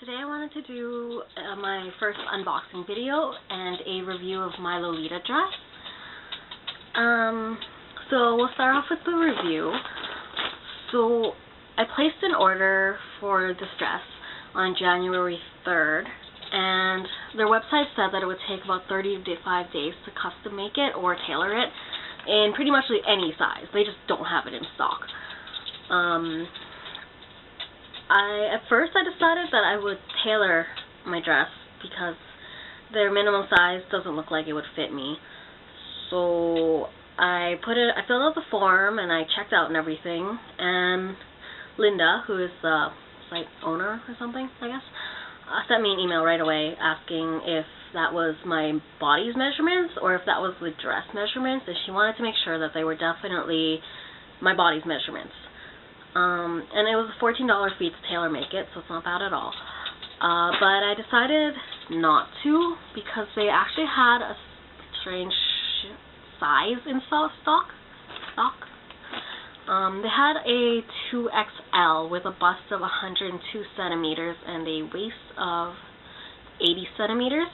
Today I wanted to do my first unboxing video and a review of My-Lolita-Dress. So we'll start off with the review. So I placed an order for this dress on January 3rd, and their website said that it would take about 30 to 5 days to custom make it or tailor it in pretty much any size. They just don't have it in stock. At first I decided that I would tailor my dress because their minimum size doesn't look like it would fit me. So I filled out the form and I checked out and everything, and Linda, who is the site owner or something, I guess, sent me an email right away asking if that was my body's measurements or if that was the dress measurements, and she wanted to make sure that they were definitely my body's measurements. And it was a $14 fee to tailor make it, so it's not bad at all. But I decided not to because they actually had a strange size in stock. They had a 2XL with a bust of 102 centimeters and a waist of 80 centimeters.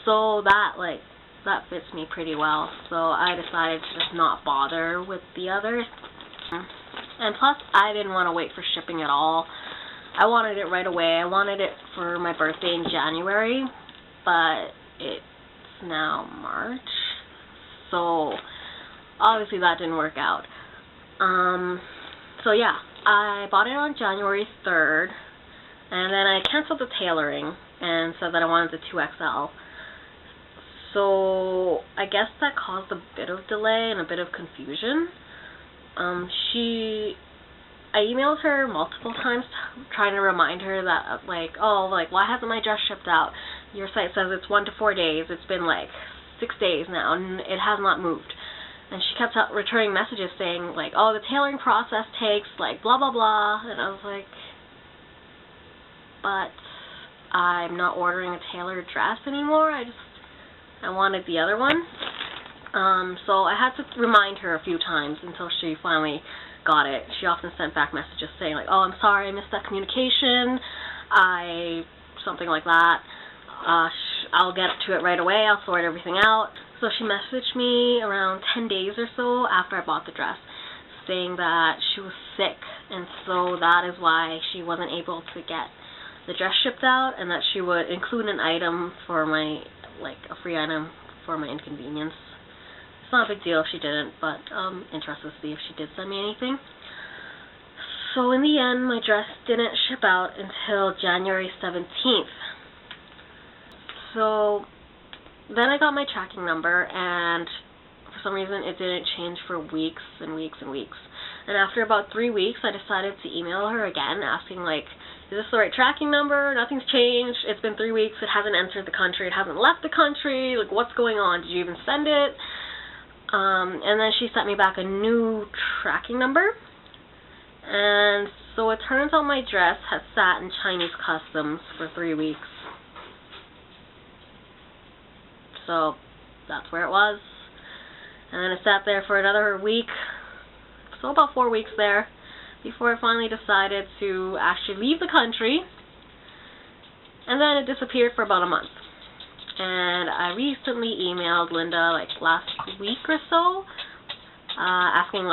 So that fits me pretty well. So I decided to just not bother with the others. And plus, I didn't want to wait for shipping at all. I wanted it right away. I wanted it for my birthday in January, but it's now March. So obviously that didn't work out. So yeah, I bought it on January 3rd, and then I canceled the tailoring and said that I wanted the 2XL. So I guess that caused a bit of delay and a bit of confusion. I emailed her multiple times trying to remind her that, why hasn't my dress shipped out? Your site says it's 1 to 4 days. It's been 6 days now, and it has not moved. And she kept returning messages saying, the tailoring process takes, blah, blah, blah. And I was like, but I'm not ordering a tailored dress anymore. I wanted the other one. So I had to remind her a few times until she finally got it. She often sent back messages saying I'm sorry, I missed that communication, something like that. I'll get to it right away, I'll sort everything out. So she messaged me around 10 days or so after I bought the dress, saying that she was sick, and so that is why she wasn't able to get the dress shipped out, and that she would include an item for my, a free item for my inconvenience. It's not a big deal if she didn't, but interested to see if she did send me anything. So in the end, my dress didn't ship out until January 17th. So then I got my tracking number, and for some reason it didn't change for weeks and weeks and weeks. And after about 3 weeks, I decided to email her again, asking is this the right tracking number? Nothing's changed. It's been 3 weeks. It hasn't entered the country. It hasn't left the country. What's going on? Did you even send it? And then she sent me back a new tracking number. And so it turns out my dress had sat in Chinese customs for 3 weeks. So that's where it was. And then it sat there for another week. So about 4 weeks there before I finally decided to actually leave the country. And then it disappeared for about a month. And I recently emailed Linda last week or so, asking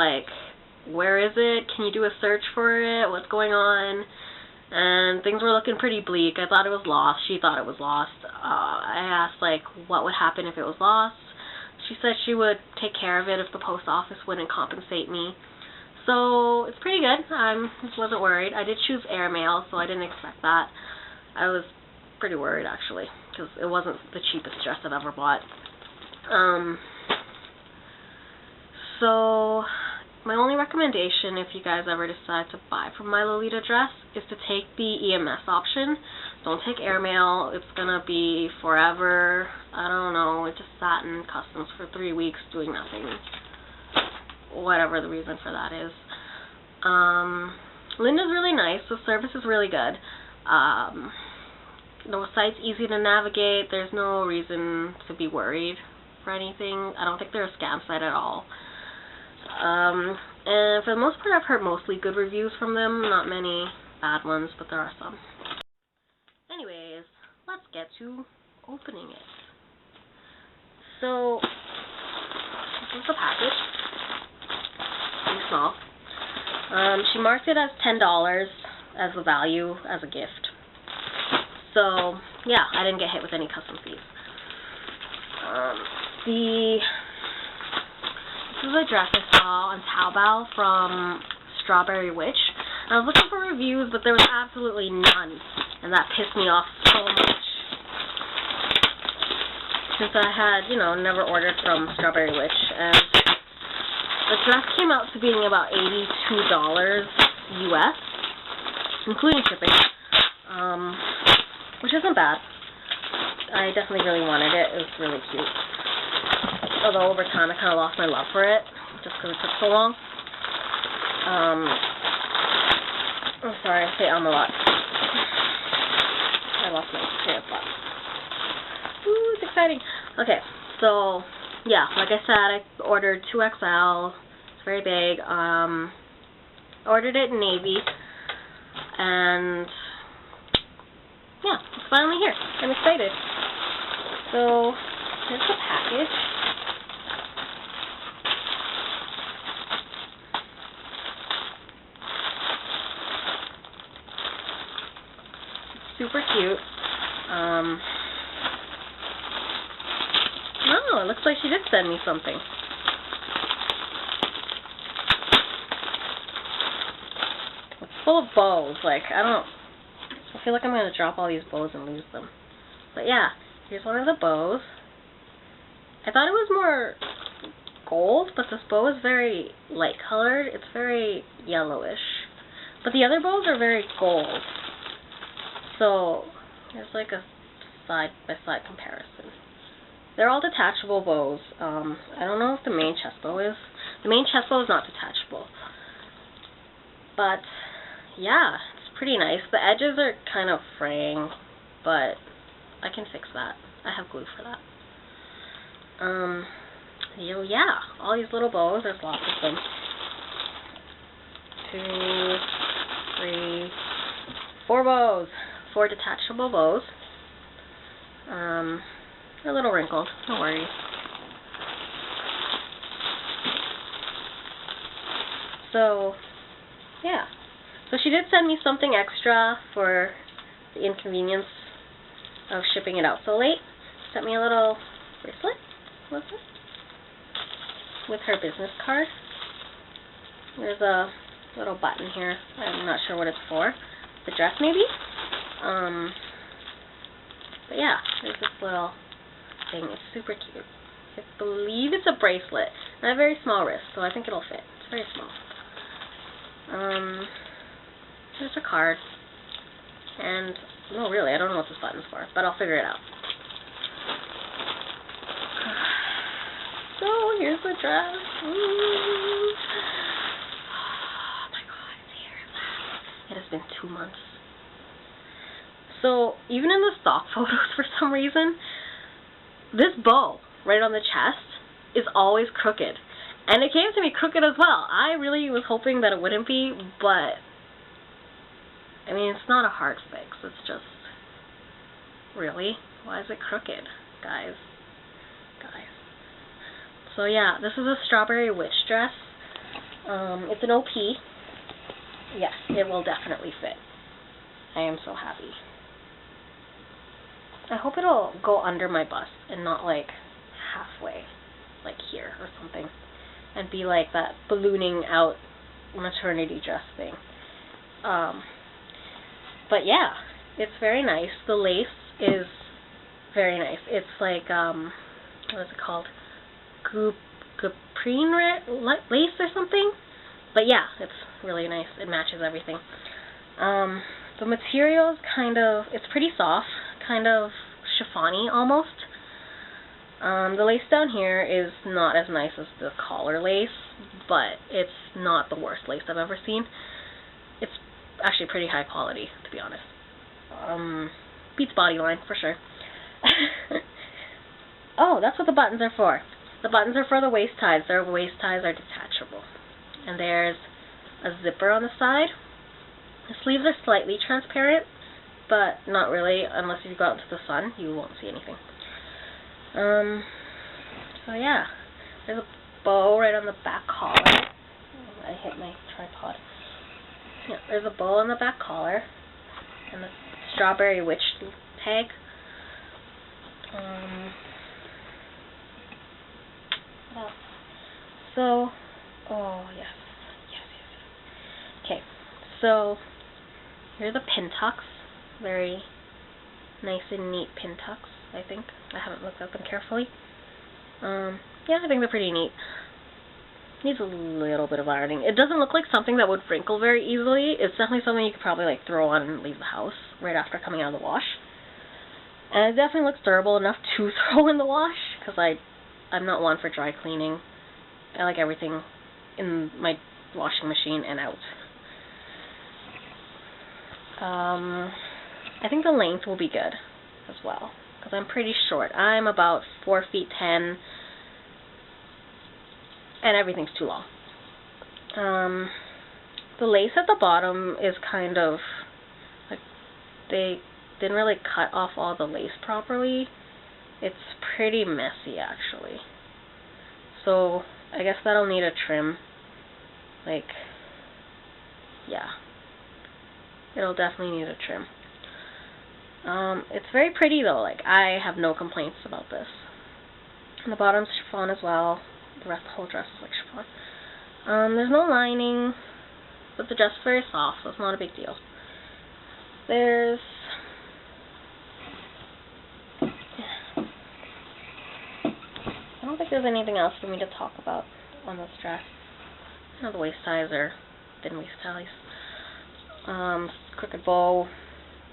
where is it? Can you do a search for it? What's going on? And things were looking pretty bleak. I thought it was lost. She thought it was lost. I asked what would happen if it was lost. She said she would take care of it if the post office wouldn't compensate me. So it's pretty good. I wasn't worried. I did choose airmail, so I didn't expect that. I was pretty worried actually, because it wasn't the cheapest dress I've ever bought. So my only recommendation, if you guys ever decide to buy from My-Lolita-Dress, is to take the EMS option. Don't take airmail. It's gonna be forever. I don't know. It just sat in customs for 3 weeks doing nothing. Whatever the reason for that is. Linda's really nice. The service is really good. The site's easy to navigate. There's no reason to be worried for anything. I don't think they're a scam site at all. And for the most part, I've heard mostly good reviews from them. Not many bad ones, but there are some. get to opening it. So, this is the package. Pretty small. She marked it as $10 as the value as a gift. So, yeah, I didn't get hit with any custom fees. This is a dress I saw on Taobao from Strawberry Witch. I was looking for reviews, but there was absolutely none, and that pissed me off so much. Since I had, never ordered from Strawberry Witch, and the dress came out to being about $82 US, including shipping, which isn't bad. I definitely really wanted it. It was really cute. Although over time I kind of lost my love for it, just because it took so long. I'm sorry, I say a lot. I lost my train of thought. Ooh, it's exciting. Okay, so, yeah, like I said, I ordered 2XL. It's very big. Ordered it in navy. And, yeah, it's finally here. I'm excited. So, here's the package. Super cute. Oh, it looks like she did send me something. It's full of bows. Like, I feel like I'm going to drop all these bows and lose them. But yeah, here's one of the bows. I thought it was more gold, but this bow is very light colored. It's very yellowish. But the other bows are very gold. So, here's like a side-by-side comparison. They're all detachable bows. I don't know if the main chest bow is. The main chest bow is not detachable. But, yeah, it's pretty nice. The edges are kind of fraying, but I can fix that. I have glue for that. Yeah, all these little bows, there's lots of them. 2, 3, 4 bows. 4 detachable bows. They're a little wrinkled, no worries. So, yeah. So she did send me something extra for the inconvenience of shipping it out so late. Sent me a little bracelet, what's this? With her business card. There's a little button here. I'm not sure what it's for. The dress, maybe? But yeah, there's this little thing. It's super cute. I believe it's a bracelet. And I have a very small wrist, so I think it'll fit. It's very small. There's a card. And, no, really, I don't know what this button's for, but I'll figure it out. So, here's the dress. Ooh. Oh my god, it's here. It has been 2 months. So, even in the stock photos, for some reason, this bow right on the chest is always crooked. And it came to me crooked as well. I really was hoping that it wouldn't be, but, I mean, it's not a hard fix. It's just, really? Why is it crooked, guys? So, yeah, this is a Strawberry Witch dress. It's an OP. Yes, it will definitely fit. I am so happy. I hope it'll go under my bust and not like halfway, like here or something, and be like that ballooning out maternity dress thing. But yeah, it's very nice. The lace is very nice. It's like, what is it called? Caprine lace or something? But yeah, it's really nice. It matches everything. The material is kind of, it's pretty soft, kind of chiffon-y almost. The lace down here is not as nice as the collar lace, but it's not the worst lace I've ever seen. It's actually pretty high quality, to be honest. Beats Bodyline, for sure. Oh, that's what the buttons are for. The buttons are for the waist ties. Their waist ties are detachable. And there's a zipper on the side. The sleeves are slightly transparent, but not really, unless you go out into the sun, you won't see anything. So yeah, there's a bow right on the back collar. I hit my tripod. Yeah, there's a bow on the back collar, and the strawberry witch tag. What else? So, oh yes. Okay, so here's a pin tucks. Very nice and neat pin tucks, I think. I haven't looked at them carefully. Yeah, I think they're pretty neat. Needs a little bit of ironing. It doesn't look like something that would wrinkle very easily. It's definitely something you could probably like throw on and leave the house right after coming out of the wash. And it definitely looks durable enough to throw in the wash, because I'm not one for dry cleaning. I like everything in my washing machine and out. I think the length will be good as well, because I'm pretty short. I'm about 4 feet 10, and everything's too long. The lace at the bottom is kind of like, they didn't really cut off all the lace properly. It's pretty messy actually. So I guess that'll need a trim. Like, yeah. It'll definitely need a trim. It's very pretty though. Like, I have no complaints about this. And the bottom's chiffon as well. The whole dress is like chiffon. There's no lining, but the dress is very soft, so it's not a big deal. There's I don't think there's anything else for me to talk about on this dress. You know, the waist ties are thin waist ties. Crooked bow.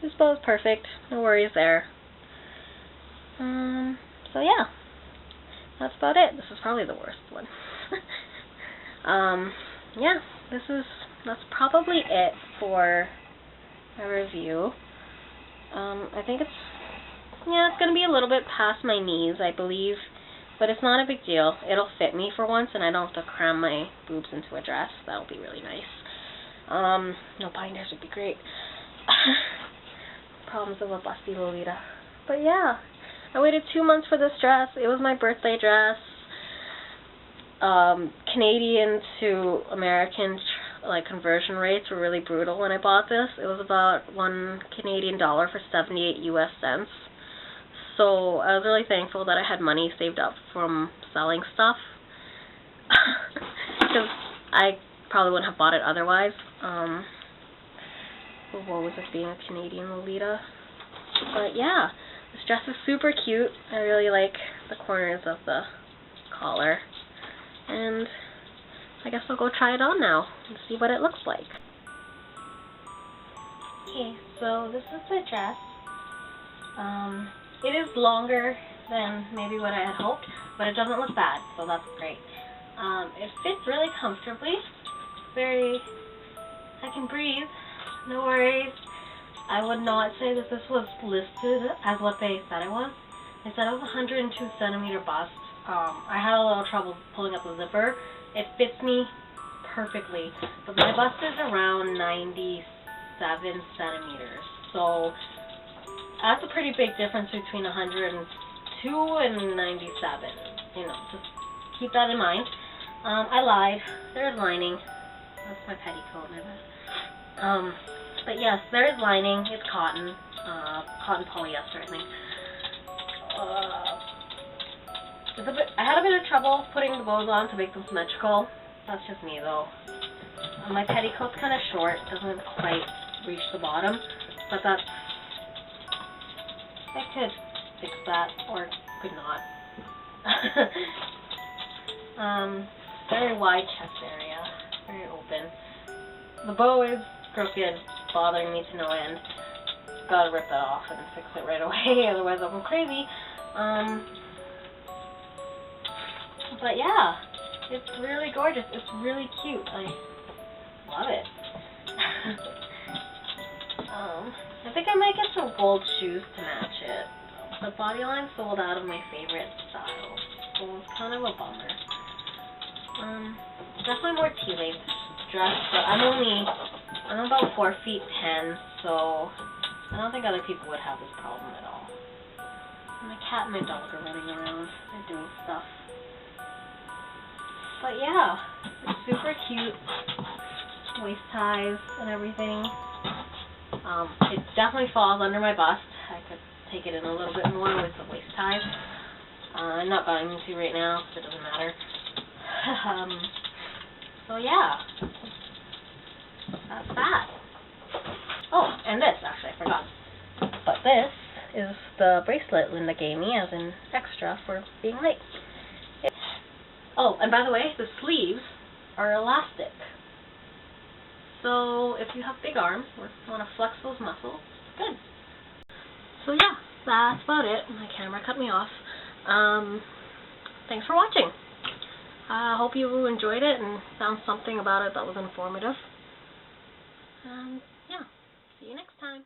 This bow is perfect. No worries there. So yeah, that's about it. This is probably the worst one. Yeah, that's probably it for a review. I think it's gonna be a little bit past my knees, I believe, but it's not a big deal. It'll fit me for once, and I don't have to cram my boobs into a dress. That'll be really nice. No binders would be great. Problems of a busty Lolita. But yeah, I waited 2 months for this dress. It was my birthday dress. Canadian to American conversion rates were really brutal when I bought this. It was about $1 Canadian for 78 US cents. So I was really thankful that I had money saved up from selling stuff, because I probably wouldn't have bought it otherwise. What was it, being a Canadian Lolita? But yeah, this dress is super cute. I really like the corners of the collar. And I guess I'll go try it on now and see what it looks like. Okay, so this is the dress. It is longer than maybe what I had hoped, but it doesn't look bad, so that's great. It fits really comfortably. I can breathe, no worries. I would not say that this was listed as what they said it was. They said it was 102 centimeter bust. I had a little trouble pulling up the zipper. It fits me perfectly, but my bust is around 97 centimeters, so that's a pretty big difference between 102 and 97. You know, just keep that in mind. I lied. There's lining. That's my petticoat, my bad. But yes, there is lining. It's cotton. Cotton polyester, I think. I had a bit of trouble putting the bows on to make them symmetrical. That's just me, though. My petticoat's kind of short. Doesn't quite reach the bottom. But that's... I could fix that, or could not. Very wide chest area, very open. The bow is crooked, bothering me to no end. Gotta rip that off and fix it right away, otherwise I'll go crazy. But yeah, it's really gorgeous. It's really cute. I love it. I think I might get some gold shoes to match it. The bodyline sold out of my favorite styles, so it's kind of a bummer. Definitely more T-length dress, but I'm about 4 feet 10, so I don't think other people would have this problem at all. And my cat and my dog are running around. They're doing stuff. But yeah, it's super cute. Waist ties and everything. It definitely falls under my bust. I could take it in a little bit more with the waist ties. I'm not going to right now, so it doesn't matter. So yeah, that's that. Oh, and this, actually, I forgot. But this is the bracelet Linda gave me as an extra for being late. Oh, and by the way, the sleeves are elastic. So if you have big arms or want to flex those muscles, good. So yeah, that's about it. My camera cut me off. Thanks for watching. I hope you enjoyed it and found something about it that was informative. Yeah, see you next time.